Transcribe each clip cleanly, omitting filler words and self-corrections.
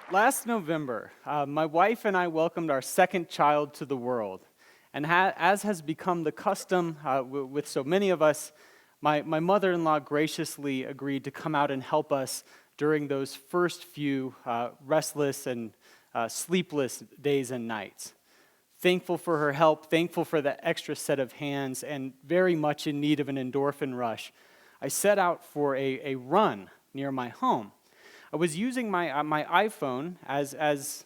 Last November, my wife and I welcomed our second child to the world. And as has become the custom with so many of us, my mother-in-law graciously agreed to come out and help us during those first few restless and sleepless days and nights. Thankful for her help, thankful for the extra set of hands, and very much in need of an endorphin rush, I set out for a run near my home. I was using my iPhone as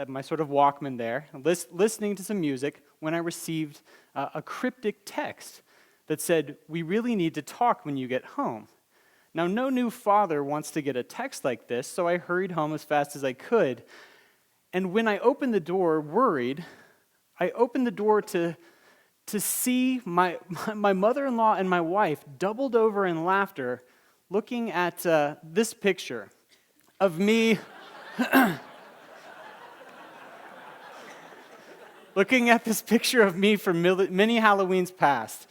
my sort of Walkman there, listening to some music, when I received a cryptic text that said, "We really need to talk when you get home." Now, no new father wants to get a text like this, so I hurried home as fast as I could. And when I opened the door, worried, I opened the door to see my mother-in-law and my wife doubled over in laughter, looking at this picture of me, looking at this picture of me from many Halloweens past.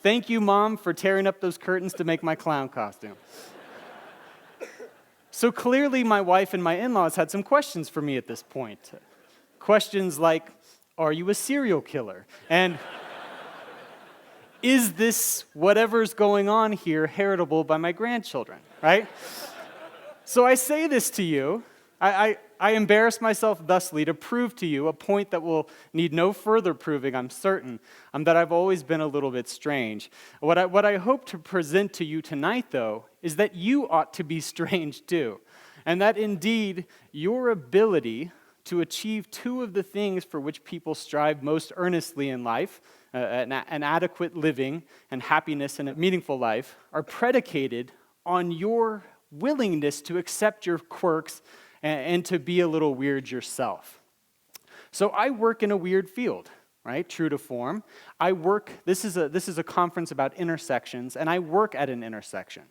Thank you, Mom, for tearing up those curtains to make my clown costume. So clearly, my wife and my in-laws had some questions for me at this point. Questions like, are you a serial killer? And is this whatever's going on here heritable by my grandchildren, right? So I say this to you, I embarrass myself thusly to prove to you a point that will need no further proving, I'm certain, that I've always been a little bit strange. What I hope to present to you tonight, though, is that you ought to be strange too, and that indeed your ability to achieve two of the things for which people strive most earnestly in life, an adequate living and happiness and a meaningful life, are predicated on your willingness to accept your quirks and to be a little weird yourself. So I work in a weird field, right? True to form. This is a conference about intersections, and I work at an intersection.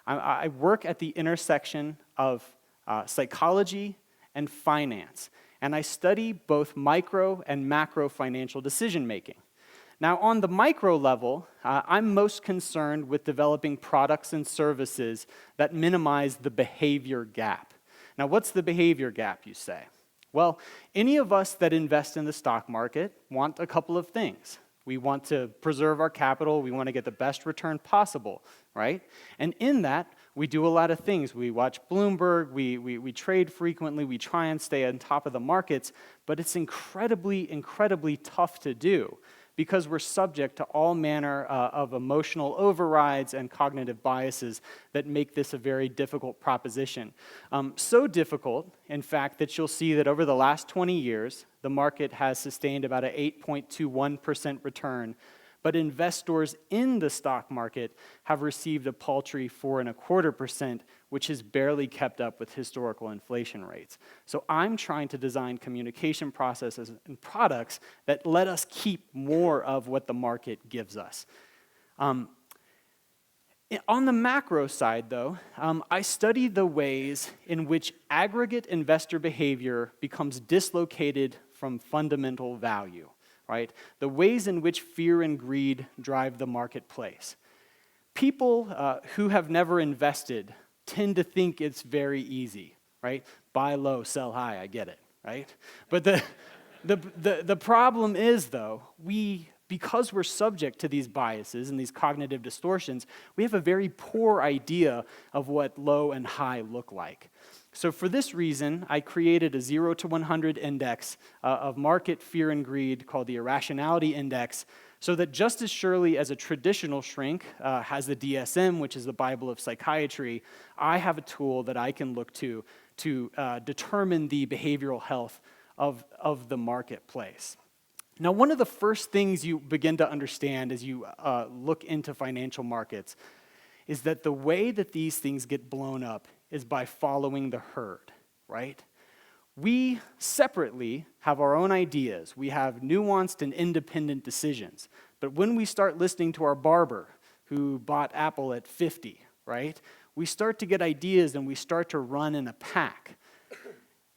I work at the intersection of psychology and finance, and I study both micro and macro financial decision making. Now, on the micro level, I'm most concerned with developing products and services that minimize the behavior gap. Now, what's the behavior gap, you say? Well, any of us that invest in the stock market want a couple of things. We want to preserve our capital. We want to get the best return possible, right? And in that, we do a lot of things. We watch Bloomberg, we trade frequently, we try and stay on top of the markets, but it's incredibly, incredibly tough to do, because we're subject to all manner of emotional overrides and cognitive biases that make this a very difficult proposition. So difficult, in fact, that you'll see that over the last 20 years, the market has sustained about an 8.21% return, but investors in the stock market have received a paltry 4.25%, which has barely kept up with historical inflation rates. So I'm trying to design communication processes and products that let us keep more of what the market gives us. On the macro side, though, I study the ways in which aggregate investor behavior becomes dislocated from fundamental value. Right? The ways in which fear and greed drive the marketplace. People who have never invested tend to think it's very easy, right? Buy low, sell high, I get it, right? But the problem is, though, because we're subject to these biases and these cognitive distortions, we have a very poor idea of what low and high look like. So for this reason, I created a 0 to 100 index of market fear and greed called the Irrationality Index, so that just as surely as a traditional shrink has the DSM, which is the Bible of psychiatry, I have a tool that I can look to determine the behavioral health of the marketplace. Now, one of the first things you begin to understand as you look into financial markets is that the way that these things get blown up is by following the herd, right? We separately have our own ideas. We have nuanced and independent decisions. But when we start listening to our barber who bought Apple at 50, right? We start to get ideas and we start to run in a pack.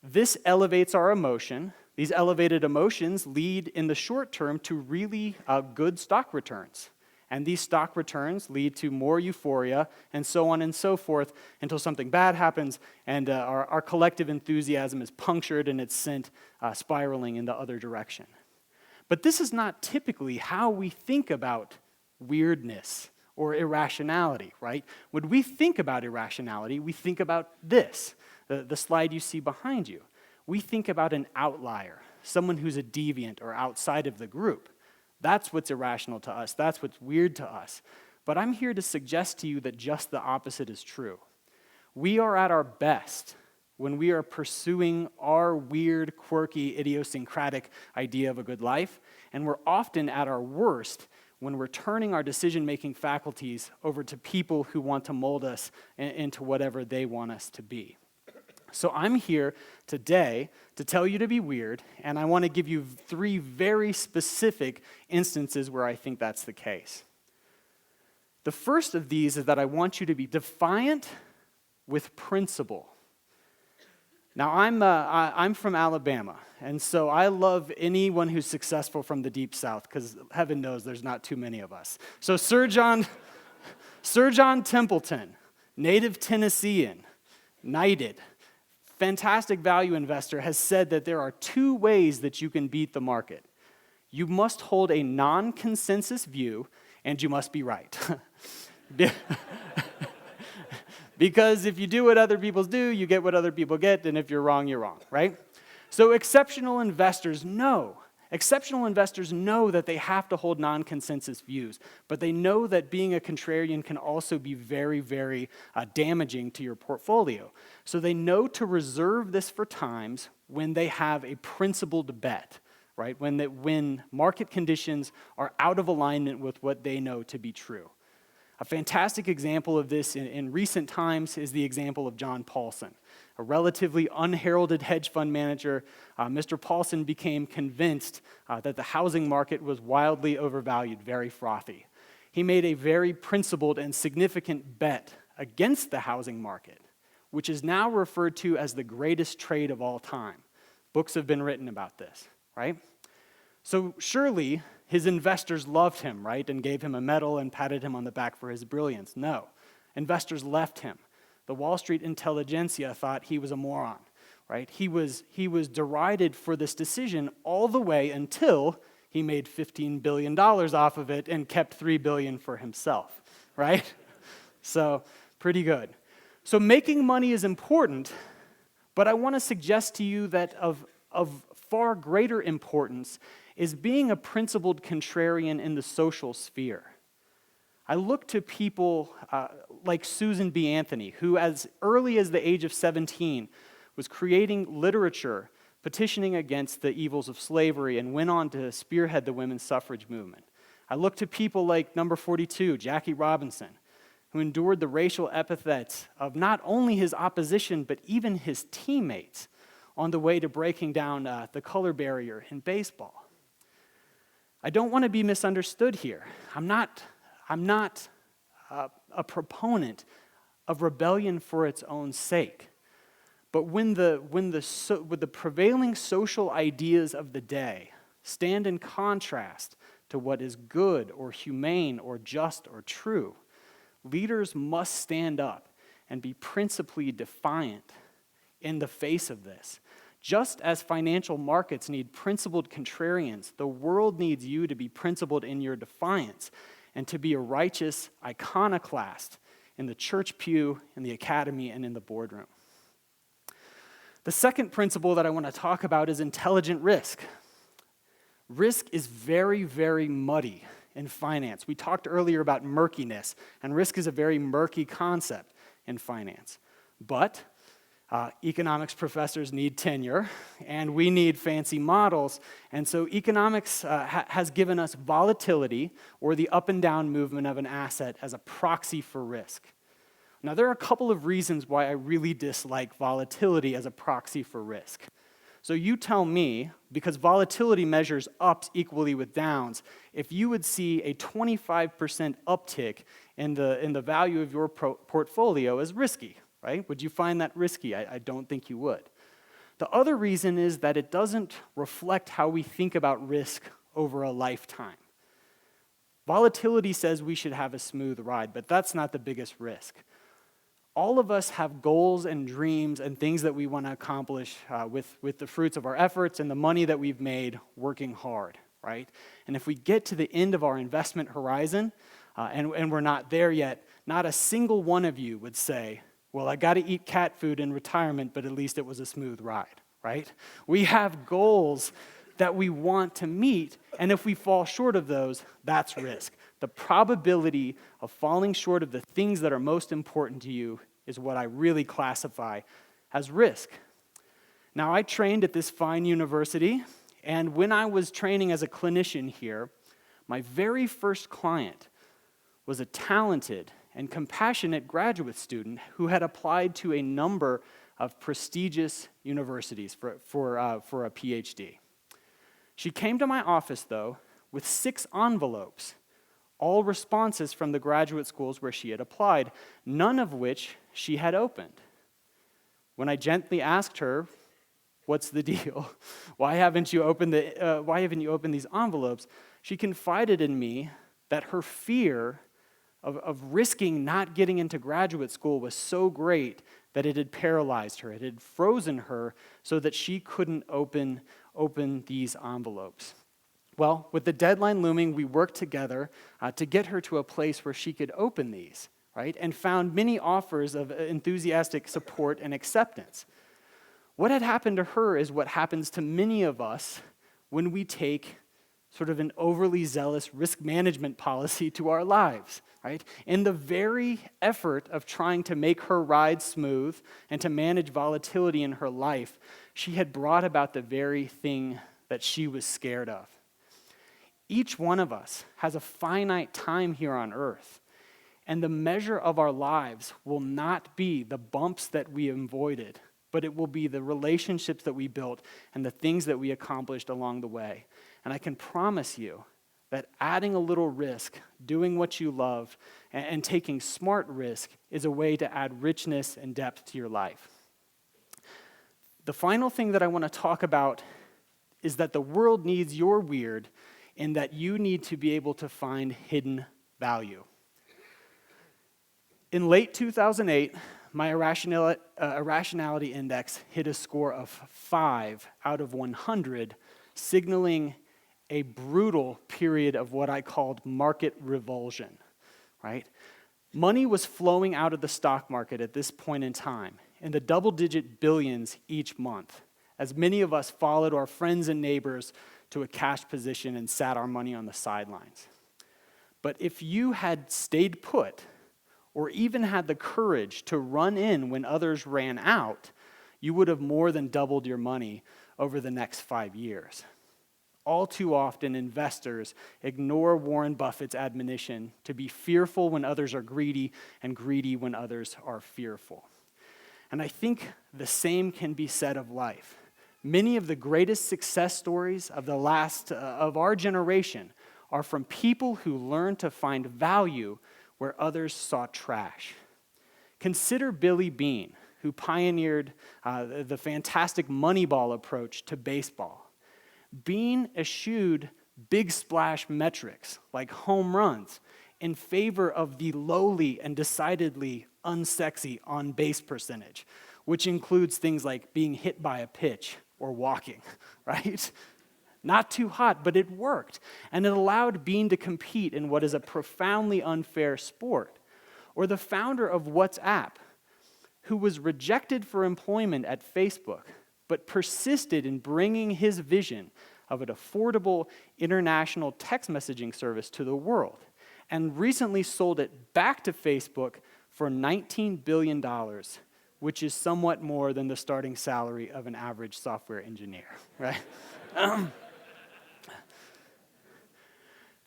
This elevates our emotion. These elevated emotions lead in the short term to really good stock returns. And these stock returns lead to more euphoria and so on and so forth until something bad happens and our collective enthusiasm is punctured and it's sent spiraling in the other direction. But this is not typically how we think about weirdness or irrationality, right? When we think about irrationality, we think about this, the slide you see behind you. We think about an outlier, someone who's a deviant or outside of the group. That's what's irrational to us. That's what's weird to us. But I'm here to suggest to you that just the opposite is true. We are at our best when we are pursuing our weird, quirky, idiosyncratic idea of a good life, and we're often at our worst when we're turning our decision-making faculties over to people who want to mold us into whatever they want us to be. So I'm here today to tell you to be weird, and I want to give you 3 very specific instances where I think that's the case. The first of these is that I want you to be defiant with principle. Now, I'm from Alabama, and so I love anyone who's successful from the Deep South, because heaven knows there's not too many of us. So Sir John Templeton, native Tennessean, knighted, fantastic value investor, has said that there are 2 ways that you can beat the market. You must hold a non-consensus view, and you must be right. Because if you do what other people do, you get what other people get, and if you're wrong, you're wrong, right? So exceptional investors know that they have to hold non-consensus views, but they know that being a contrarian can also be very, very damaging to your portfolio. So they know to reserve this for times when they have a principled bet, right? When market conditions are out of alignment with what they know to be true. A fantastic example of this in recent times is the example of John Paulson. A relatively unheralded hedge fund manager, Mr. Paulson became convinced that the housing market was wildly overvalued, very frothy. He made a very principled and significant bet against the housing market, which is now referred to as the greatest trade of all time. Books have been written about this, right? So surely his investors loved him, right, and gave him a medal and patted him on the back for his brilliance. No, investors left him. The Wall Street intelligentsia thought he was a moron, right? He was derided for this decision all the way until he made $15 billion off of it and kept $3 billion for himself, right? So pretty good. So making money is important, but I want to suggest to you that of far greater importance is being a principled contrarian in the social sphere. I look to people like Susan B. Anthony, who as early as the age of 17 was creating literature petitioning against the evils of slavery and went on to spearhead the women's suffrage movement. I look to people like number 42, Jackie Robinson, who endured the racial epithets of not only his opposition, but even his teammates on the way to breaking down the color barrier in baseball. I don't want to be misunderstood here. I'm not a proponent of rebellion for its own sake. But when the prevailing social ideas of the day stand in contrast to what is good or humane or just or true, leaders must stand up and be principally defiant in the face of this. Just as financial markets need principled contrarians, the world needs you to be principled in your defiance and to be a righteous iconoclast in the church pew, in the academy, and in the boardroom. The second principle that I want to talk about is intelligent risk. Risk is very, very muddy in finance. We talked earlier about murkiness, and risk is a very murky concept in finance. But economics professors need tenure, and we need fancy models, and so economics has given us volatility, or the up and down movement of an asset, as a proxy for risk. Now, there are a couple of reasons why I really dislike volatility as a proxy for risk. So you tell me, because volatility measures ups equally with downs, if you would see a 25% uptick in the value of your portfolio as risky, right? Would you find that risky? I don't think you would. The other reason is that it doesn't reflect how we think about risk over a lifetime. Volatility says we should have a smooth ride, but that's not the biggest risk. All of us have goals and dreams and things that we want to accomplish with the fruits of our efforts and the money that we've made working hard, right? And if we get to the end of our investment horizon and we're not there yet, not a single one of you would say, well, I got to eat cat food in retirement, but at least it was a smooth ride, right? We have goals that we want to meet, and if we fall short of those, that's risk. The probability of falling short of the things that are most important to you is what I really classify as risk. Now, I trained at this fine university, and when I was training as a clinician here, my very first client was a talented and compassionate graduate student who had applied to a number of prestigious universities for a PhD. She came to my office, though, with 6 envelopes, all responses from the graduate schools where she had applied, none of which she had opened. When I gently asked her, "What's the deal? Why haven't you opened these envelopes?" she confided in me that her fear of risking not getting into graduate school was so great that it had paralyzed her. It had frozen her so that she couldn't open these envelopes. Well, with the deadline looming, we worked together to get her to a place where she could open these, right? And found many offers of enthusiastic support and acceptance. What had happened to her is what happens to many of us when we take sort of an overly zealous risk management policy to our lives, right? In the very effort of trying to make her ride smooth and to manage volatility in her life, she had brought about the very thing that she was scared of. Each one of us has a finite time here on earth, and the measure of our lives will not be the bumps that we avoided, but it will be the relationships that we built and the things that we accomplished along the way. And I can promise you that adding a little risk, doing what you love, and taking smart risk is a way to add richness and depth to your life. The final thing that I want to talk about is that the world needs your weird, and that you need to be able to find hidden value. In late 2008, my irrationality index hit a score of 5 out of 100, signaling a brutal period of what I called market revulsion, right? Money was flowing out of the stock market at this point in time, in the double-digit billions each month, as many of us followed our friends and neighbors to a cash position and sat our money on the sidelines. But if you had stayed put, or even had the courage to run in when others ran out, you would have more than doubled your money over the next 5 years. All too often, investors ignore Warren Buffett's admonition to be fearful when others are greedy and greedy when others are fearful. And I think the same can be said of life. Many of the greatest success stories of of our generation are from people who learned to find value where others saw trash. Consider Billy Beane, who pioneered the fantastic Moneyball approach to baseball. Beane eschewed big splash metrics like home runs in favor of the lowly and decidedly unsexy on-base percentage, which includes things like being hit by a pitch or walking, right? Not too hot, but it worked. And it allowed Beane to compete in what is a profoundly unfair sport. Or the founder of WhatsApp, who was rejected for employment at Facebook, but persisted in bringing his vision of an affordable international text messaging service to the world, and recently sold it back to Facebook for $19 billion, which is somewhat more than the starting salary of an average software engineer, right?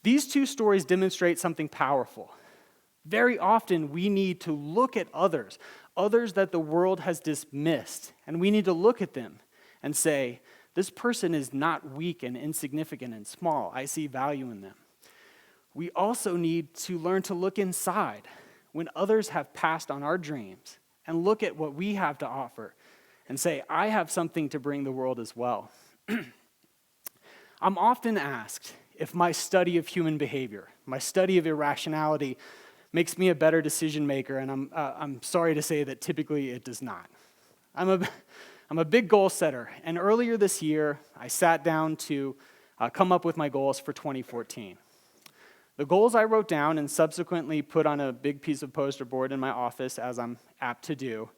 These two stories demonstrate something powerful. Very often, we need to look at others that the world has dismissed, and we need to look at them and say, this person is not weak and insignificant and small. I see value in them. We also need to learn to look inside when others have passed on our dreams and look at what we have to offer and say, I have something to bring the world as well. I'm often asked if my study of human behavior, my study of irrationality makes me a better decision maker, and I'm sorry to say that typically it does not. I'm a big goal setter, and earlier this year, I sat down to come up with my goals for 2014. The goals I wrote down and subsequently put on a big piece of poster board in my office, as I'm apt to do,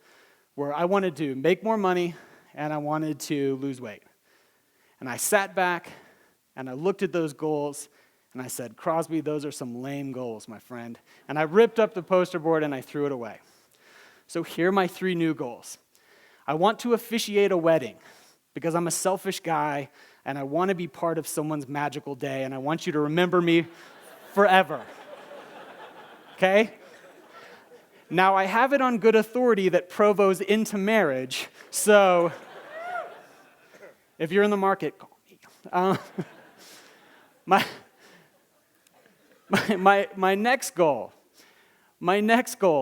were I wanted to make more money and I wanted to lose weight. And I sat back and I looked at those goals and I said, Crosby, those are some lame goals, my friend. And I ripped up the poster board and I threw it away. So here are my 3 new goals. I want to officiate a wedding because I'm a selfish guy and I want to be part of someone's magical day and I want you to remember me forever. Okay? Now, I have it on good authority that Provo's into marriage, so if you're in the market, call me. My next goal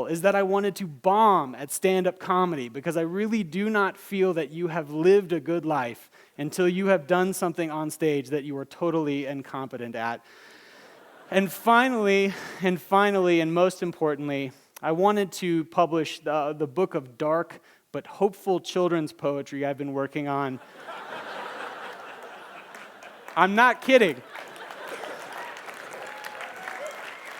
is that I wanted to bomb at stand-up comedy because I really do not feel that you have lived a good life until you have done something on stage that you are totally incompetent at. And finally, and most importantly, I wanted to publish the book of dark but hopeful children's poetry I've been working on. I'm not kidding.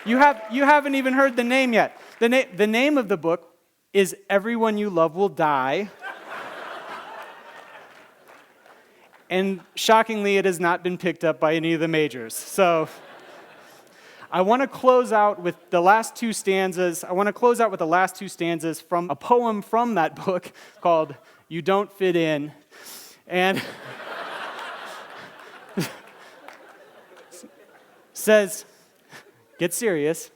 You haven't even heard the name yet. The name of the book is Everyone You Love Will Die. And shockingly, it has not been picked up by any of the majors. So I want to close out with the last 2 stanzas. From a poem from that book called You Don't Fit In. And says, get serious,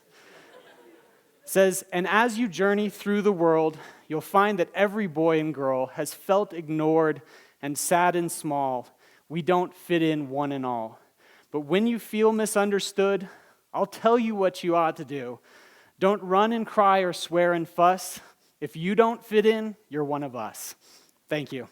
says, and as you journey through the world, you'll find that every boy and girl has felt ignored and sad and small. We don't fit in one and all. But when you feel misunderstood, I'll tell you what you ought to do. Don't run and cry or swear and fuss. If you don't fit in, you're one of us. Thank you.